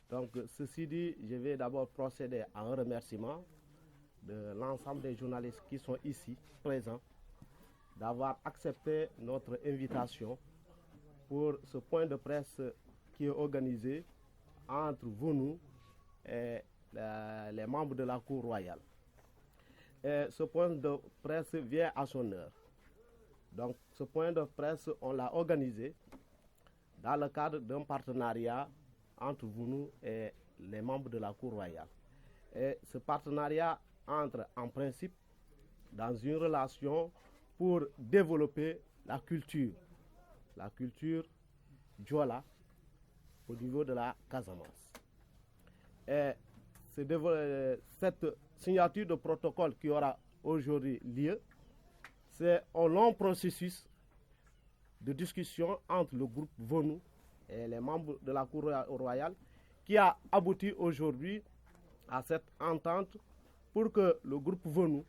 Donc, ceci dit, je vais d'abord procéder à un remerciement de l'ensemble des journalistes qui sont ici présents d'avoir accepté notre invitation pour ce point de presse qui est organisé entre vous et les membres de la Cour royale. Et ce point de presse vient à son heure. Donc, ce point de presse, on l'a organisé dans le cadre d'un partenariat entre vous et les membres de la Cour royale. Et ce partenariat entre en principe dans une relation pour développer la culture Diola au niveau de la Casamance. Et cette signature de protocole qui aura aujourd'hui lieu, c'est un long processus de discussion entre le groupe VONU et les membres de la Cour royale qui a abouti aujourd'hui à cette entente pour que le groupe VONU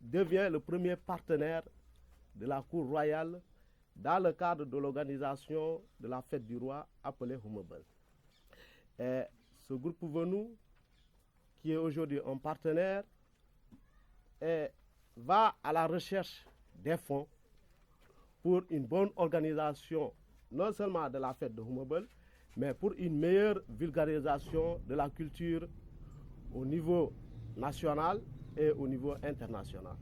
devienne le premier partenaire de la Cour royale dans le cadre de l'organisation de la fête du roi appelée Humebel. Et ce groupe VONU, qui est aujourd'hui un partenaire, va à la recherche des fonds pour une bonne organisation, non seulement de la fête de Humebel, mais pour une meilleure vulgarisation de la culture au niveau national et au niveau international.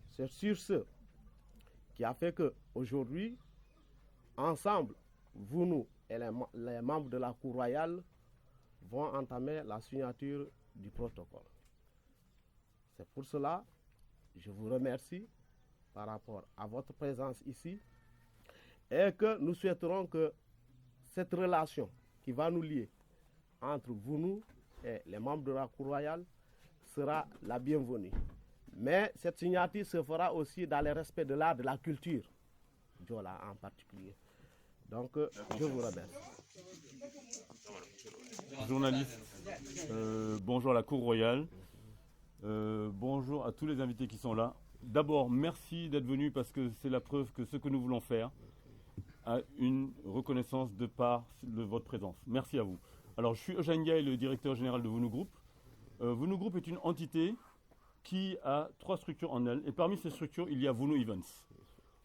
C'est sur ce qui a fait qu'aujourd'hui, ensemble, vous et les membres de la Cour royale vont entamer la signature du protocole. C'est pour cela que je vous remercie par rapport à votre présence ici et que nous souhaiterons que cette relation qui va nous lier entre vous et les membres de la Cour royale sera la bienvenue. Mais cette signature se fera aussi dans le respect de l'art, de la culture, Diola en particulier. Donc, je vous remercie. Journaliste, bonjour à la Cour royale, bonjour à tous les invités qui sont là. D'abord, merci d'être venus parce que c'est la preuve que ce que nous voulons faire a une reconnaissance de part de votre présence. Merci à vous. Alors, je suis Eugène Gaye, le directeur général de VONU Group. VONU Group est une entité qui a 3 structures en elle. Et parmi ces structures, il y a VONU Events.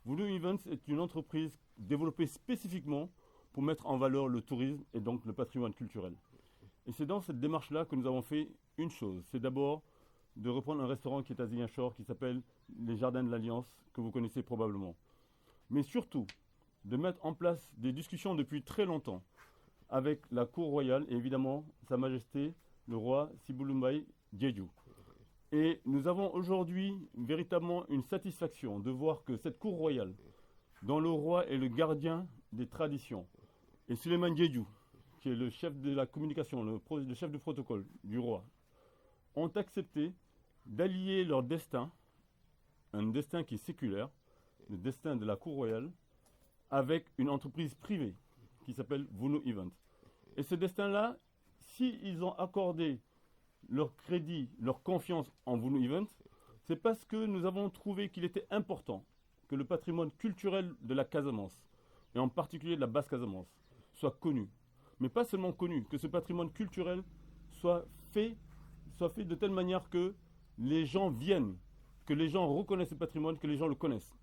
VONU Events est une entreprise développée spécifiquement pour mettre en valeur le tourisme et donc le patrimoine culturel. Et c'est dans cette démarche-là que nous avons fait une chose. C'est d'abord de reprendre un restaurant qui est à Ziguinchor, qui s'appelle les Jardins de l'Alliance, que vous connaissez probablement. Mais surtout, de mettre en place des discussions depuis très longtemps avec la Cour royale et évidemment Sa Majesté, le roi Sibulumbaï Diédiou. Et nous avons aujourd'hui véritablement une satisfaction de voir que cette Cour royale, dont le roi est le gardien des traditions, et Souleymane Diédiou, qui est le chef de la communication, le chef de protocole du roi, ont accepté d'allier leur destin, un destin qui est séculaire, le destin de la Cour royale, avec une entreprise privée qui s'appelle VONU Event. Et ce destin-là, s'ils ont accordé leur crédit, leur confiance en VONU Event, c'est parce que nous avons trouvé qu'il était important que le patrimoine culturel de la Casamance, et en particulier de la Basse-Casamance, soit connu. Mais pas seulement connu, que ce patrimoine culturel soit fait de telle manière que les gens viennent, que les gens reconnaissent ce patrimoine, que les gens le connaissent.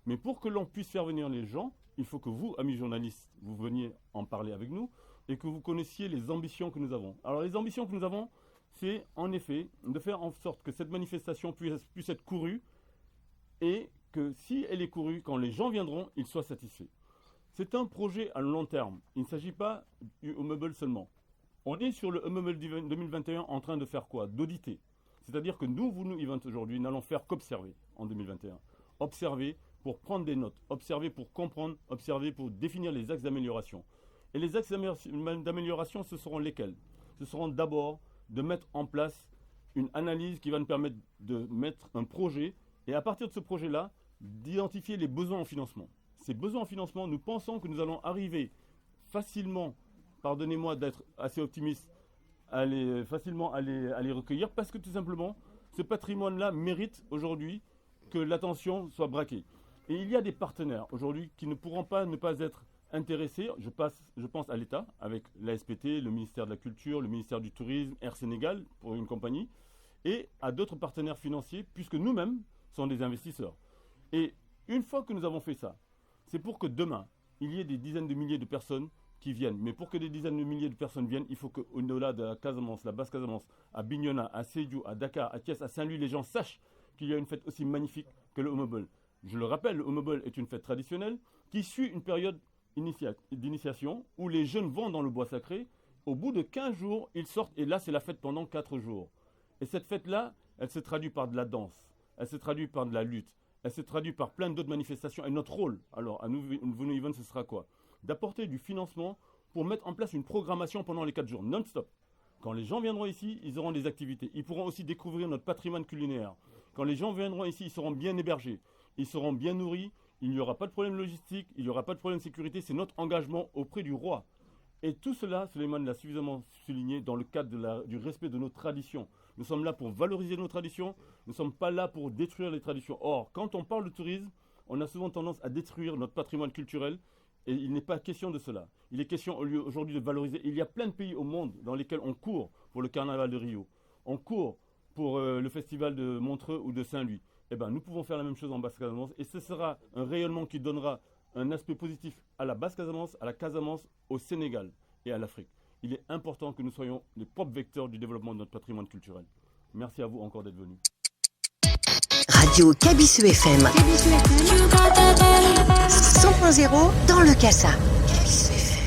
Mais pour que l'on puisse faire venir les gens, il faut que vous, amis journalistes, vous veniez en parler avec nous et que vous connaissiez les ambitions que nous avons. Alors les ambitions que nous avons, c'est en effet de faire en sorte que cette manifestation puisse être courue et que si elle est courue, quand les gens viendront, ils soient satisfaits. C'est un projet à long terme. Il ne s'agit pas du Humebel seulement. On est sur le Humebel 2021 en train de faire quoi? D'auditer. C'est-à-dire que nous, VONU Event aujourd'hui, n'allons faire qu'observer en 2021. Observer pour prendre des notes, observer pour comprendre, observer pour définir les axes d'amélioration. Et les axes d'amélioration, ce seront lesquels? Ce seront d'abord de mettre en place une analyse qui va nous permettre de mettre un projet et à partir de ce projet-là, d'identifier les besoins en financement. Ces besoins en financement, nous pensons que nous allons arriver facilement, pardonnez-moi d'être assez optimiste, facilement à les recueillir parce que tout simplement, ce patrimoine-là mérite aujourd'hui que l'attention soit braquée. Et il y a des partenaires aujourd'hui qui ne pourront pas ne pas être intéressés, je pense à l'État, avec l'ASPT, le ministère de la Culture, le ministère du Tourisme, Air Sénégal, pour une compagnie, et à d'autres partenaires financiers, puisque nous-mêmes sommes des investisseurs. Et une fois que nous avons fait ça, c'est pour que demain, il y ait des dizaines de milliers de personnes qui viennent. Mais pour que des dizaines de milliers de personnes viennent, il faut qu'au-delà de la Casamance, la Basse-Casamance, à Bignona, à Sédhiou, à Dakar, à Thiès, à Saint-Louis, les gens sachent qu'il y a une fête aussi magnifique que le Oumobol. Je le rappelle, le Oumobol est une fête traditionnelle qui suit une période d'initiation où les jeunes vont dans le bois sacré. Au bout de 15 jours, ils sortent et là, c'est la fête pendant 4 jours. Et cette fête-là, elle se traduit par de la danse, elle se traduit par de la lutte, elle se traduit par plein d'autres manifestations. Et notre rôle, alors, à nous, Vunu Even, ce sera quoi? D'apporter du financement pour mettre en place une programmation pendant les 4 jours, non-stop. Quand les gens viendront ici, ils auront des activités. Ils pourront aussi découvrir notre patrimoine culinaire. Quand les gens viendront ici, ils seront bien hébergés, ils seront bien nourris, il n'y aura pas de problème logistique, il n'y aura pas de problème de sécurité. C'est notre engagement auprès du roi. Et tout cela, Souleymane l'a suffisamment souligné dans le cadre du respect de nos traditions. Nous sommes là pour valoriser nos traditions, nous ne sommes pas là pour détruire les traditions. Or, quand on parle de tourisme, on a souvent tendance à détruire notre patrimoine culturel et il n'est pas question de cela. Il est question aujourd'hui de valoriser. Il y a plein de pays au monde dans lesquels on court pour le carnaval de Rio, on court pour le festival de Montreux ou de Saint-Louis. Eh bien, nous pouvons faire la même chose en Basse-Casamance et ce sera un rayonnement qui donnera un aspect positif à la Basse-Casamance, à la Casamance, au Sénégal et à l'Afrique. Il est important que nous soyons les propres vecteurs du développement de notre patrimoine culturel. Merci à vous encore d'être venus. Radio Kabisu FM 100.0 dans le Kassa. Kabisu FM.